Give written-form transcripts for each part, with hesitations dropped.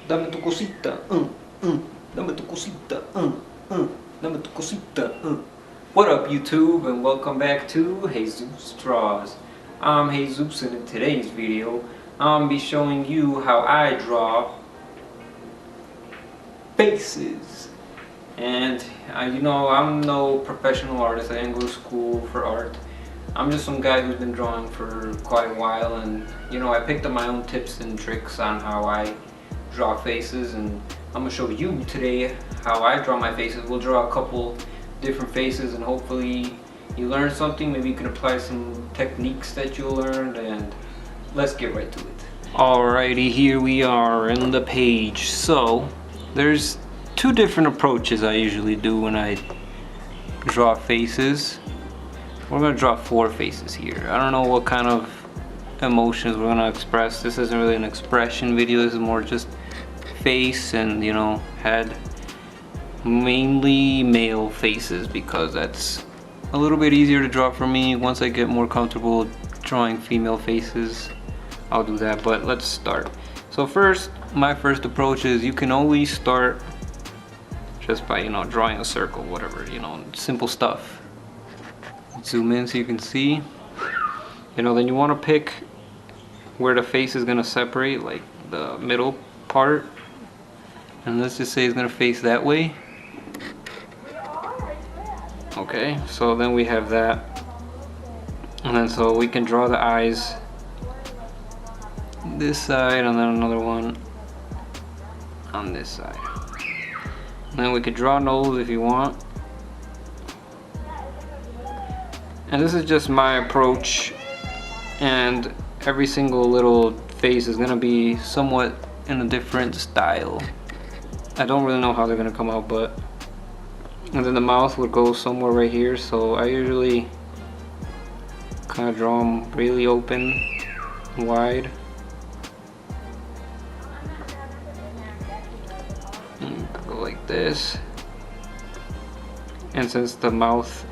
Dame tu cosita, dame tu cosita, dame tu cosita, What up YouTube, and welcome back to Jesusdrawz. I'm Jesus, and in today's video I'm gonna be showing you how I draw faces. And you know, I'm no professional artist. I didn't go to school for art. I'm just some guy who's been drawing for quite a while, and you know, I picked up my own tips and tricks on how I draw faces, and I'm gonna show you today how I draw my faces. We'll draw a couple different faces, and hopefully you learn something. Maybe you can apply some techniques that you learned, and let's get right to it. Alrighty, here we are in the page. So there's two different approaches I usually do when I draw faces. We're gonna draw 4 faces here. I don't know what kind of emotions we're gonna express. This isn't really an expression video. This is more just face and, you know, head. Mainly male faces because that's a little bit easier to draw for me. Once I get more comfortable drawing female faces, I'll do that. But let's start. So first, my first approach is you can always start just by, you know, drawing a circle, whatever, you know, simple stuff. Zoom in so you can see. You know, then you want to pick where the face is going to separate, like the middle part. And let's just say it's going to face that way. Okay, so then we have that. And then so we can draw the eyes this side, and then another one on this side. And then we could draw a nose if you want. And this is just my approach, and every single little face is gonna be somewhat in a different style. I don't really know how they're gonna come out, but and then the mouth would go somewhere right here, so I usually kind of draw them really open and wide. And go like this. And since the mouth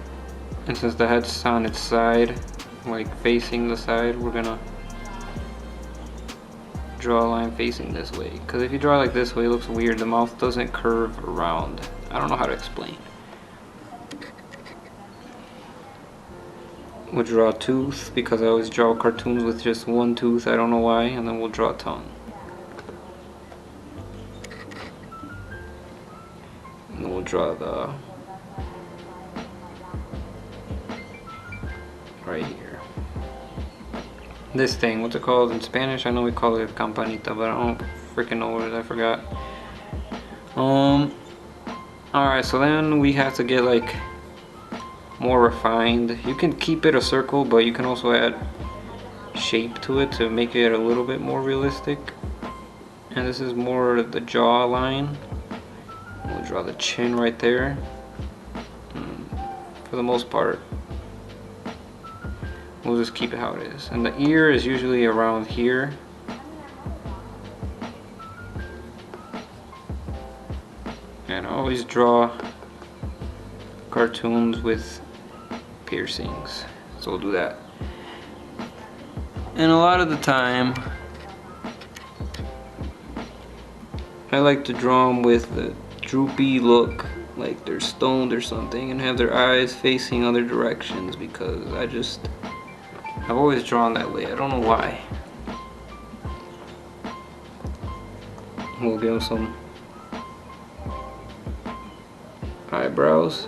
and since the head's on its side, like facing the side, we're gonna draw a line facing this way. Because if you draw like this way, it looks weird. The mouth doesn't curve around. I don't know how to explain. We'll draw a tooth because I always draw cartoons with just one tooth. I don't know why. And then we'll draw a tongue. And then we'll draw the right here. This thing, what's it called in Spanish? I know we call it campanita, but I don't freaking know what it is. I forgot. Alright, so then we have to get like more refined. You can keep it a circle, but you can also add shape to it to make it a little bit more realistic. And this is more the jaw line. We'll draw the chin right there. For the most part, we'll just keep it how it is. And the ear is usually around here. And I always draw cartoons with piercings. So we'll do that. And a lot of the time, I like to draw them with a droopy look, like they're stoned or something, and have their eyes facing other directions, because I've always drawn that way. I don't know why. We'll give them some eyebrows.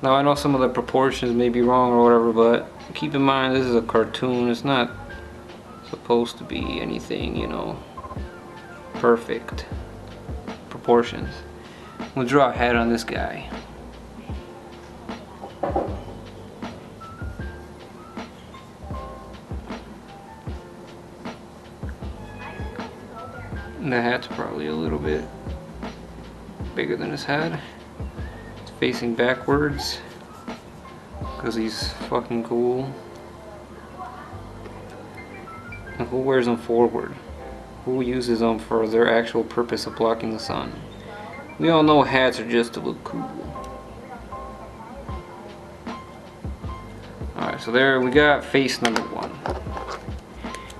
Now I know some of the proportions may be wrong or whatever, but keep in mind this is a cartoon. It's not supposed to be anything, you know, perfect proportions. We'll draw a head on this guy. The hat's probably a little bit bigger than his head. It's facing backwards because he's fucking cool. And who wears them forward? Who uses them for their actual purpose of blocking the sun? We all know hats are just to look cool. Alright, so there we got face number 1.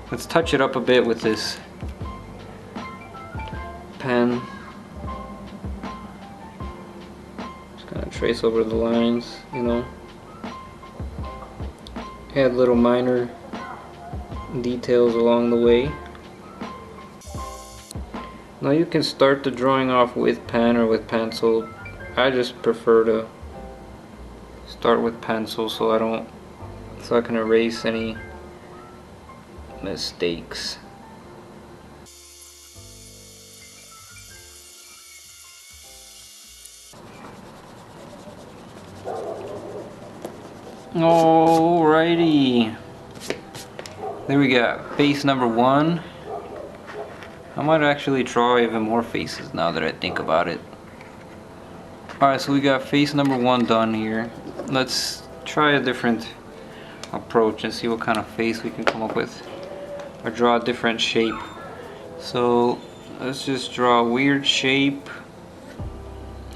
Let's touch it up a bit with this pen. Just kind of trace over the lines, you know. Add little minor details along the way. Now you can start the drawing off with pen or with pencil. I just prefer to start with pencil so I can erase any mistakes. Alrighty, there we got face number 1. I might actually draw even more faces now that I think about it. Alright, so we got face number 1 done here. Let's try a different approach and see what kind of face we can come up with, or draw a different shape. So let's just draw a weird shape.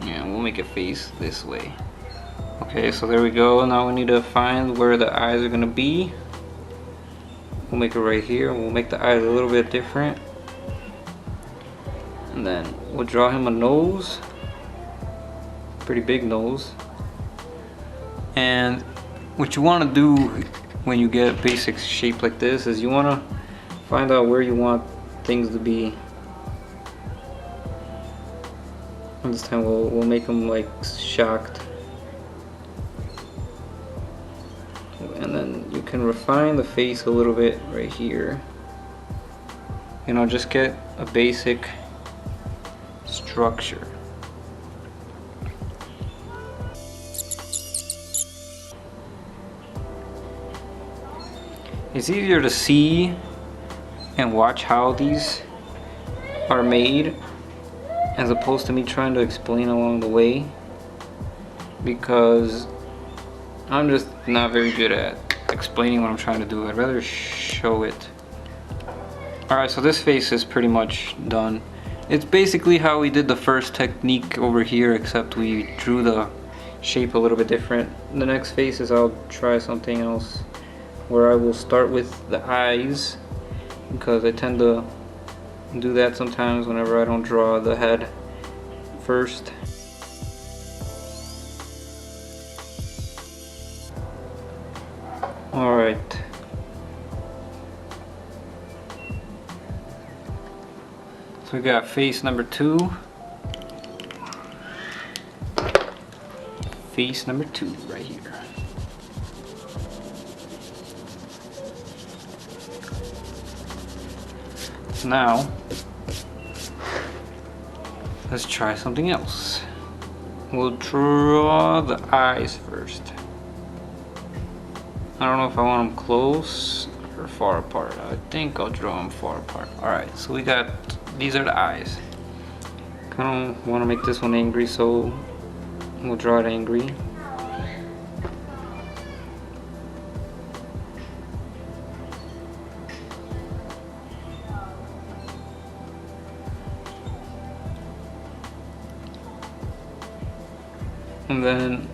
Yeah, we'll make a face this way. Okay, so there we go. Now we need to find where the eyes are gonna be. We'll make it right here. We'll make the eyes a little bit different, and then we'll draw him a nose, pretty big nose. And what you want to do when you get a basic shape like this is you want to find out where you want things to be. And this time we'll make them like shocked. And then you can refine the face a little bit right here. You know, just get a basic structure. It's easier to see and watch how these are made as opposed to me trying to explain along the way, because I'm just not very good at explaining what I'm trying to do. I'd rather show it. Alright, so this face is pretty much done. It's basically how we did the first technique over here, except we drew the shape a little bit different. The next face is I'll try something else where I will start with the eyes, because I tend to do that sometimes whenever I don't draw the head first. Alright. So we got face number 2. Face number 2 right here. Now, let's try something else. We'll draw the eyes first. I don't know if I want them close or far apart. I think I'll draw them far apart. Alright, so we got, these are the eyes. Kind of want to make this one angry, so we'll draw it angry. And then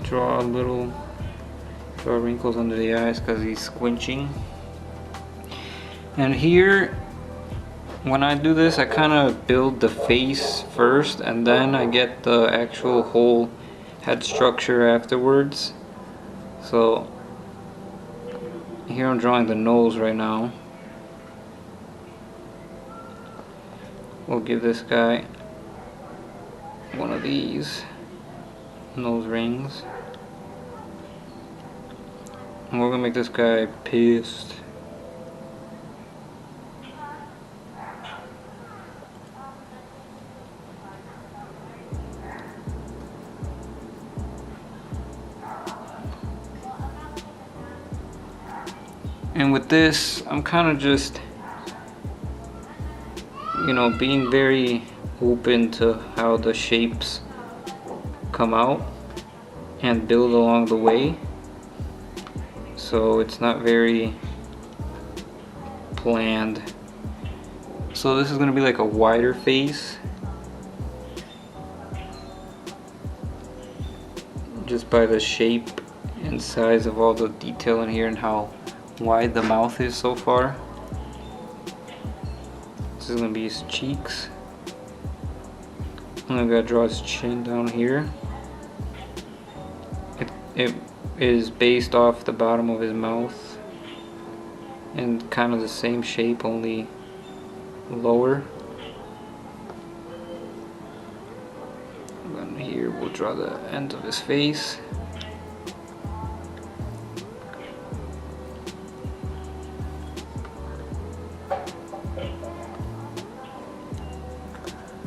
draw wrinkles under the eyes because he's squinching. And here, when I do this, I kind of build the face first and then I get the actual whole head structure afterwards. So here I'm drawing the nose right now. We'll give this guy one of these nose rings. And we're gonna make this guy pissed. And with this, I'm kind of just, you know, being very open to how the shapes come out and build along the way, so it's not very planned. So this is going to be like a wider face, just by the shape and size of all the detail in here and how wide the mouth is so far. This is gonna be his cheeks. And I'm gonna draw his chin down here. It is based off the bottom of his mouth and kind of the same shape, only lower. And then here we'll draw the end of his face.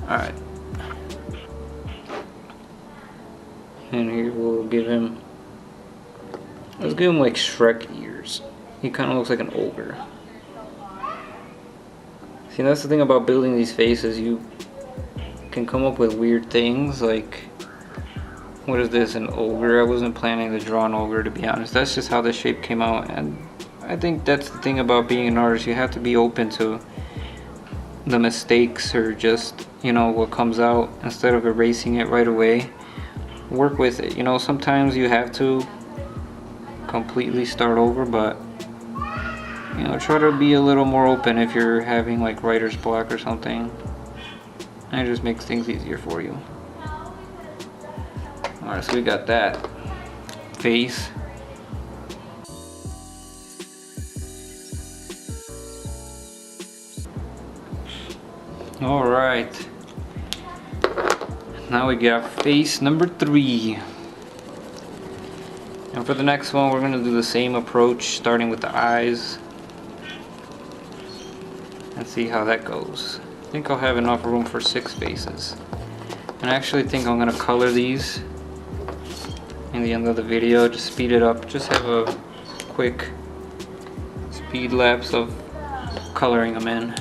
Alright. And here we'll give him, let's give him like Shrek ears. He kind of looks like an ogre. See, that's the thing about building these faces. You can come up with weird things like, what is this, an ogre? I wasn't planning to draw an ogre, to be honest. That's just how the shape came out. And I think that's the thing about being an artist. You have to be open to the mistakes, or just, you know, what comes out, instead of erasing it right away. Work with it. You know, sometimes you have to completely start over, but you know, try to be a little more open if you're having like writer's block or something. And it just makes things easier for you. Alright, so we got that face. Alright, now we got face number 3. And for the next one, we're going to do the same approach, starting with the eyes. And see how that goes. I think I'll have enough room for 6 faces. And I actually think I'm going to color these in the end of the video, just speed it up. Just have a quick speed lapse of coloring them in.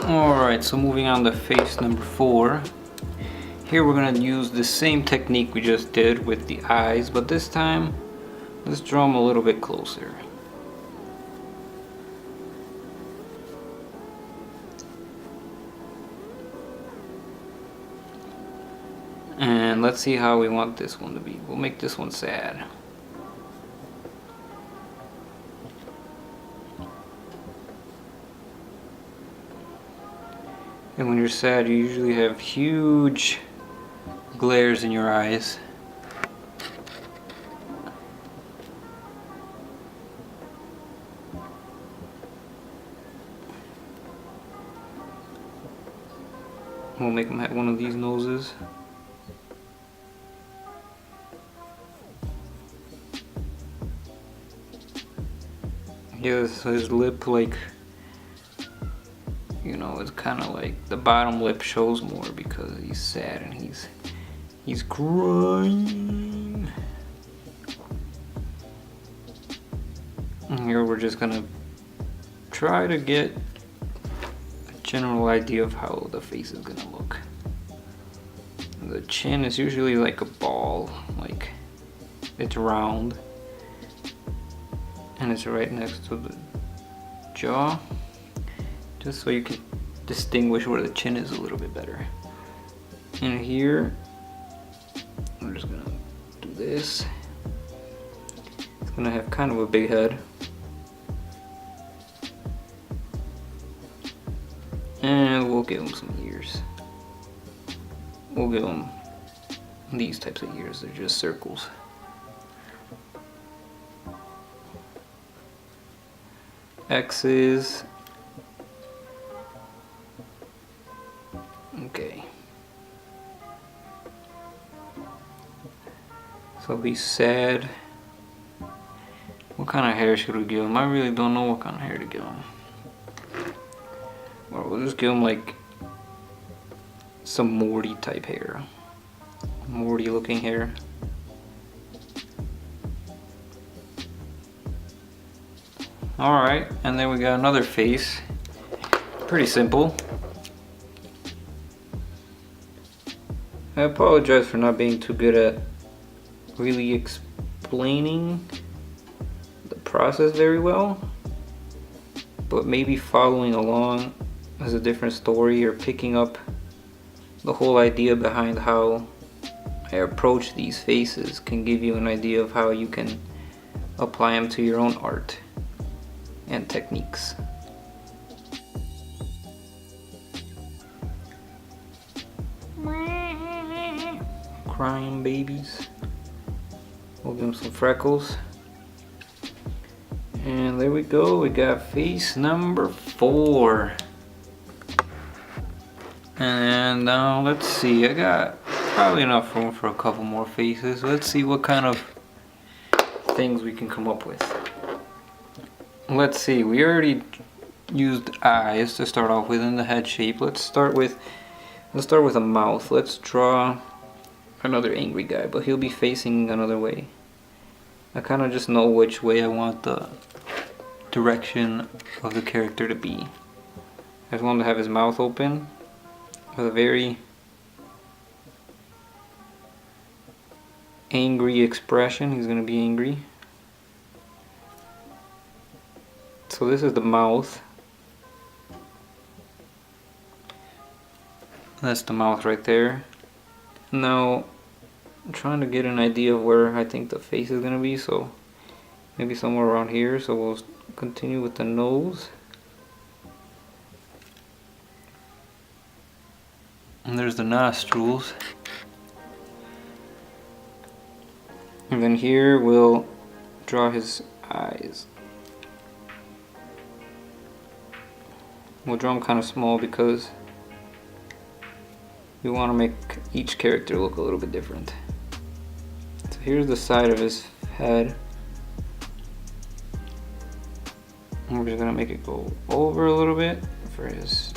Alright, so moving on to face number 4. Here we're going to use the same technique we just did with the eyes, but this time let's draw them a little bit closer. And let's see how we want this one to be. We'll make this one sad. And when you're sad, you usually have huge glares in your eyes. We'll make him have one of these noses. Yeah, so his lip, like, you know, it's kind of like the bottom lip shows more because he's sad and he's crying. And here we're just gonna try to get a general idea of how the face is gonna look. The chin is usually like a ball, like it's round, and it's right next to the jaw, just so you can distinguish where the chin is a little bit better. And here, I'm just gonna do this. It's gonna have kind of a big head. And we'll give him some ears. We'll give him these types of ears, they're just circles. X's. Okay. So be sad. What kind of hair should we give him? I really don't know what kind of hair to give him. Or we'll just give him like some Morty type hair. Morty looking hair. Alright, and then we got another face. Pretty simple. I apologize for not being too good at really explaining the process very well, but maybe following along is a different story, or picking up the whole idea behind how I approach these faces can give you an idea of how you can apply them to your own art and techniques. crying babies. We'll give him some freckles. And there we go, we got face number 4. And now let's see, I got probably enough room for a couple more faces. Let's see what kind of things we can come up with. Let's see, we already used eyes to start off with in the head shape. Let's start with a mouth. Let's draw another angry guy, but he'll be facing another way. I kind of just know which way I want the direction of the character to be. I just want him to have his mouth open with a very angry expression. He's gonna be angry. So this is the mouth. That's the mouth right there. Now I'm trying to get an idea of where I think the face is gonna be, so maybe somewhere around here. So we'll continue with the nose. And there's the nostrils. And then here we'll draw his eyes. We'll draw them kind of small because we want to make each character look a little bit different. So here's the side of his head. And we're just gonna make it go over a little bit for his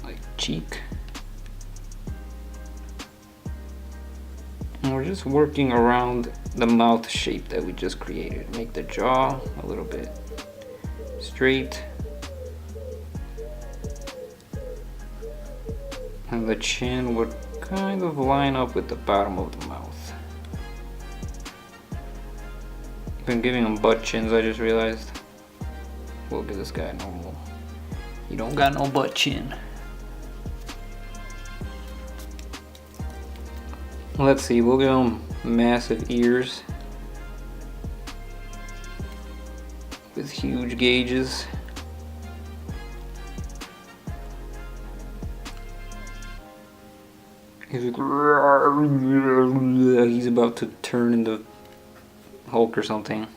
like cheek. And we're just working around the mouth shape that we just created. Make the jaw a little bit straight. And the chin would kind of line up with the bottom of the mouth. Been giving him butt chins, I just realized. We'll give this guy normal. You don't got no butt chin. Let's see, we'll give him massive ears with huge gauges. He's about to turn into Hulk or something.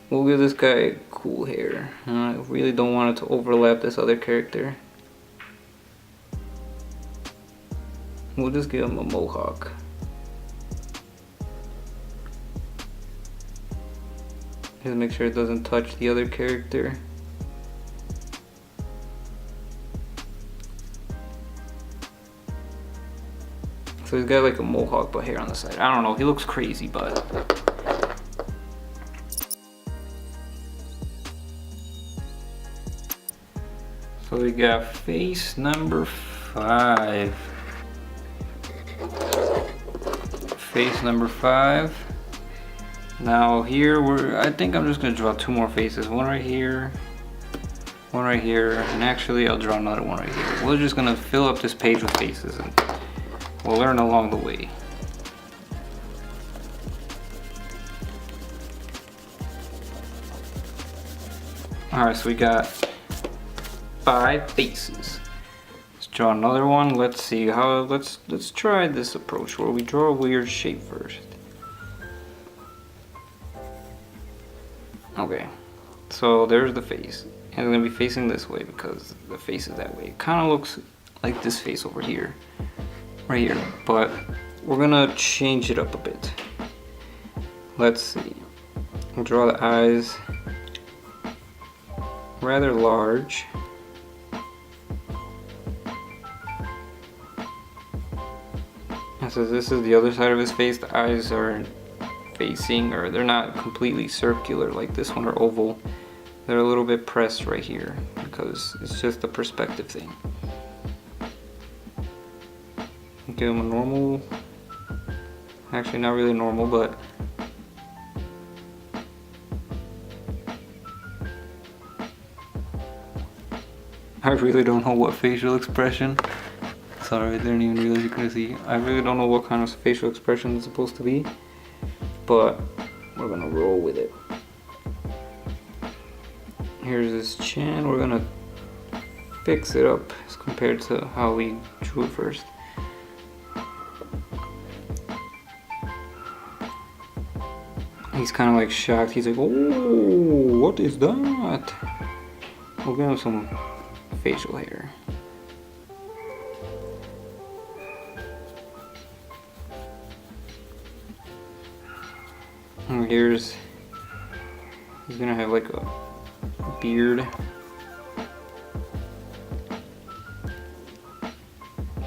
We'll give this guy cool hair. I really don't want it to overlap this other character. We'll just give him a mohawk. Just make sure it doesn't touch the other character. So he's got like a mohawk but hair on the side. I don't know, he looks crazy, but so we got face number 5. Face number 5. Now here I think I'm just gonna draw 2 more faces. One right here, and actually I'll draw another one right here. We're just gonna fill up this page with faces and we'll learn along the way. Alright, so we got 5 faces. Let's draw another one. Let's see how let's try this approach where we draw a weird shape first. Okay. So there's the face. And it's gonna be facing this way because the face is that way. It kinda looks like this face over here. Right here, but we're gonna change it up a bit. Let's see. We'll draw the eyes rather large. And so this is the other side of his face. The eyes are facing, or they're not completely circular like this one, or oval. They're a little bit pressed right here because it's just a perspective thing. Give him a normal, actually not really normal, but I really don't know what facial expression. Sorry, I didn't even realize you couldn't see. I really don't know what kind of facial expression it's supposed to be, but we're gonna roll with it. Here's his chin. We're gonna fix it up as compared to how we drew it first. He's kind of like shocked. He's like, oh, what is that? We'll give him some facial hair. And he's gonna have like a beard.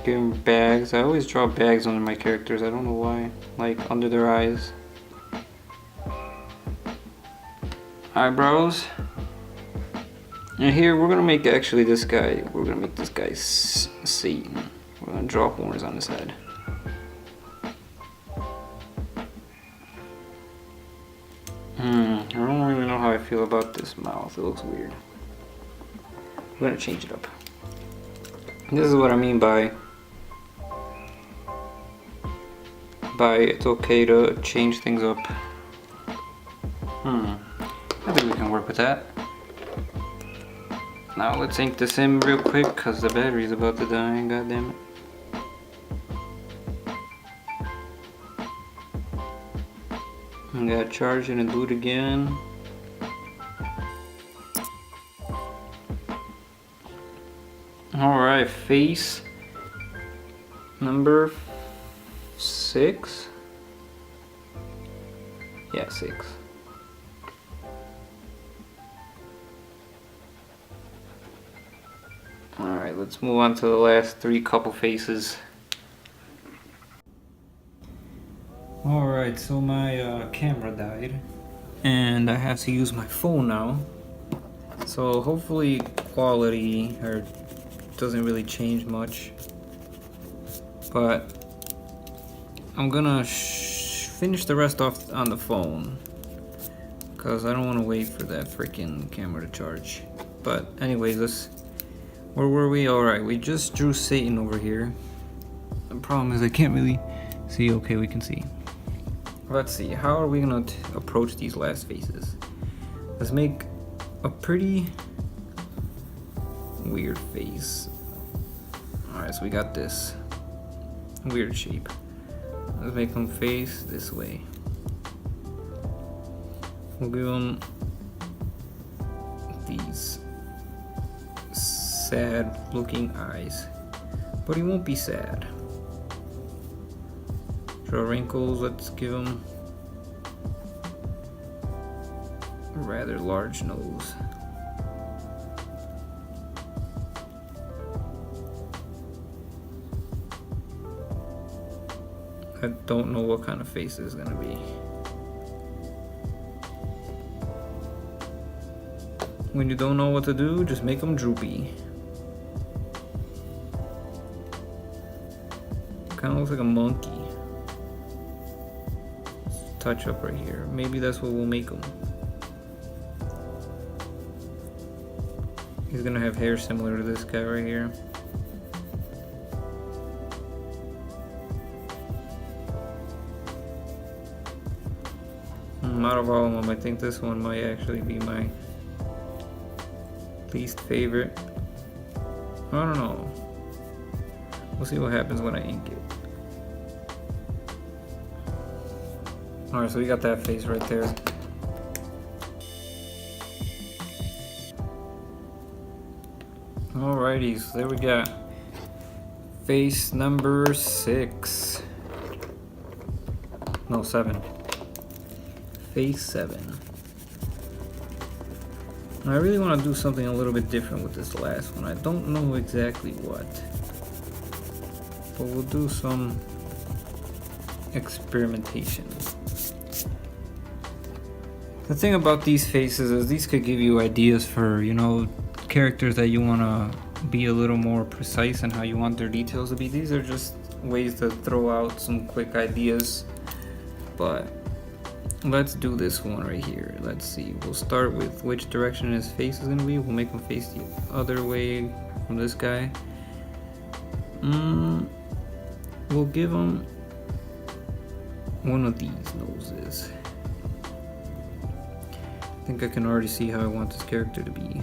Give him bags. I always draw bags under my characters. I don't know why. Like under their eyes. Eyebrows. And here we're gonna make actually this guy. We're gonna make this guy Satan. We're gonna draw horns on his head. I don't really know how I feel about this mouth. It looks weird. I'm gonna change it up. This is what I mean by it's okay to change things up. I think we can work with that. Now let's ink this in real quick because the battery's about to die, god damn it. I gotta charge it and do it again. Alright, face number 6. Yeah, 6. Alright, let's move on to the last 3 couple faces. Alright, so my camera died and I have to use my phone now. So hopefully quality doesn't really change much. But I'm gonna finish the rest off on the phone because I don't want to wait for that freaking camera to charge. But anyways, where were we? Alright, we just drew Satan over here. The problem is I can't really see. Okay, we can see. Let's see, how are we gonna approach these last faces? Let's make a pretty weird face. Alright, so we got this weird shape. Let's make them face this way. We'll give them these sad looking eyes, but he won't be sad. Draw wrinkles. Let's give him a rather large nose. I don't know what kind of face it's gonna be. When you don't know what to do, just make them droopy. Kind of looks like a monkey. Touch up right here. Maybe that's what we'll make him. He's gonna have hair similar to this guy right here. Out of all of them, I think this one might actually be my least favorite. I don't know. We'll see what happens when I ink it. Alright, so we got that face right there. Alrighty, so there we got face number 6. No, 7. Face 7. I really want to do something a little bit different with this last one. I don't know exactly what, but we'll do some experimentation. The thing about these faces is these could give you ideas for, you know, characters that you want to be a little more precise in how you want their details to be. These are just ways to throw out some quick ideas, but let's do this one right here. Let's see. We'll start with which direction his face is going to be. We'll make him face the other way from this guy. We'll give him one of these noses. I think I can already see how I want this character to be.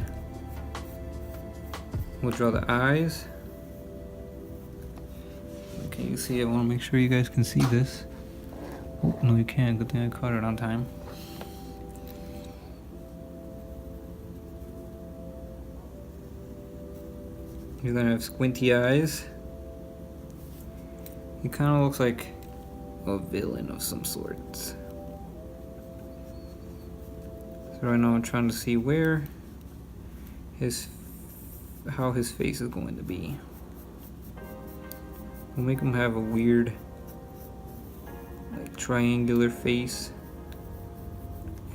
We'll draw the eyes. Okay, you see, I want to make sure you guys can see this. Oh, no, you can't. Good thing I caught it on time. He's gonna have squinty eyes. He kind of looks like a villain of some sort. So right now I'm trying to see how his face is going to be. We'll make him have a weird, like, triangular face.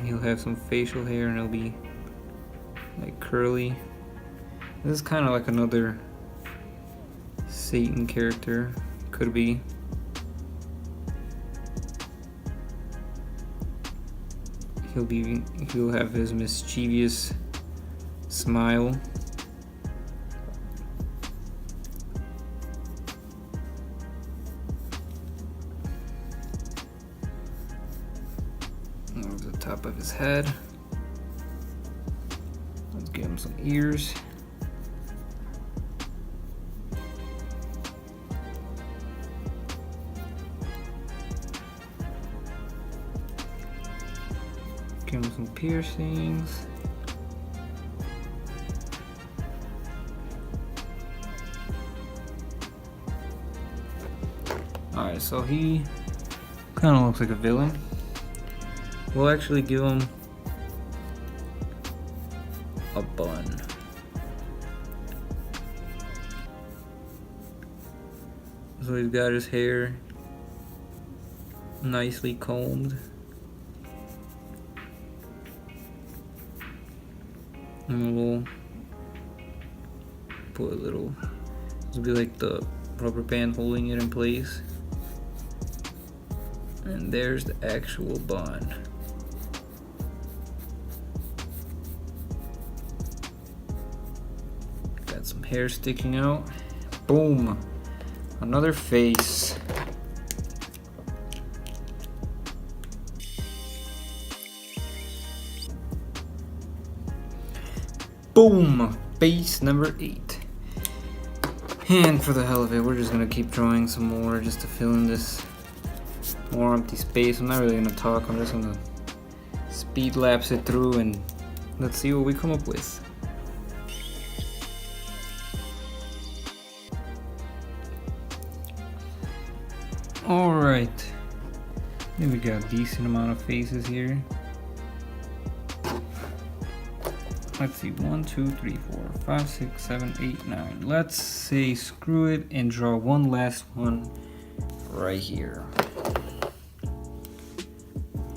And he'll have some facial hair and it'll be like curly. This is kind of like another Satan character. Could be. He'll have his mischievous smile. Over the top of his head. Let's give him some ears. Give him some piercings. Alright, so he kind of looks like a villain. We'll actually give him a bun. So he's got his hair nicely combed. And we'll put a little, this will be like the rubber band holding it in place. And there's the actual bun. Got some hair sticking out. Boom! Another face. Boom! Face number 8. And for the hell of it, we're just gonna keep drawing some more just to fill in this more empty space. I'm not really gonna talk, I'm just gonna speed lapse it through and let's see what we come up with. Alright, I think we got a decent amount of faces here. Let's see, 1, 2, 3, 4, 5, 6, 7, 8, 9. Let's say screw it and draw one last one right here.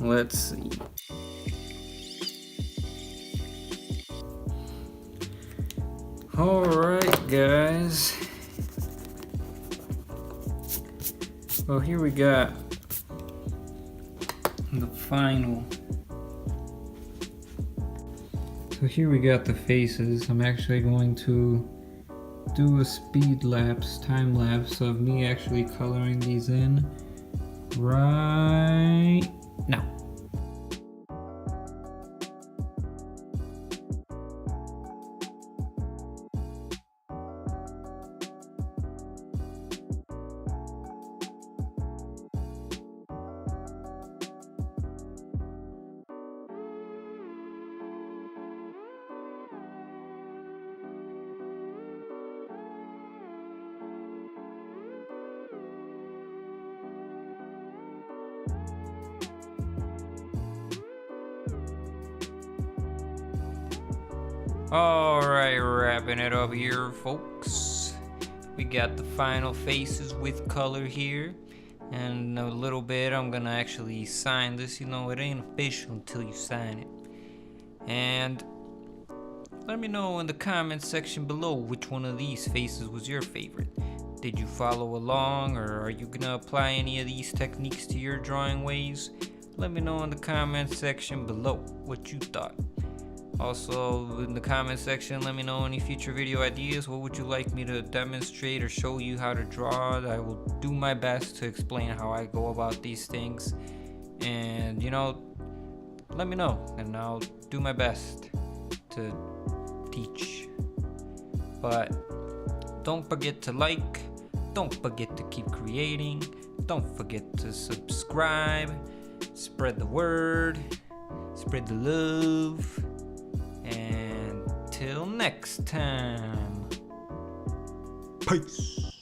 Let's see. Alright, guys. Well, here we got the final. So here we got the faces. I'm actually going to do a speed lapse, time lapse of me actually coloring these in right now. Alright, wrapping it up here, folks. We got the final faces with color here. And in a little bit, I'm gonna actually sign this. You know, it ain't official until you sign it. And let me know in the comments section below which one of these faces was your favorite. Did you follow along, or are you gonna apply any of these techniques to your drawing ways? Let me know in the comments section below what you thought. Also, in the comment section, let me know any future video ideas. What would you like me to demonstrate or show you how to draw? I will do my best to explain how I go about these things. And, you know, let me know, and I'll do my best to teach. But don't forget to like, don't forget to keep creating, don't forget to subscribe, spread the word, spread the love. And till next time. Peace.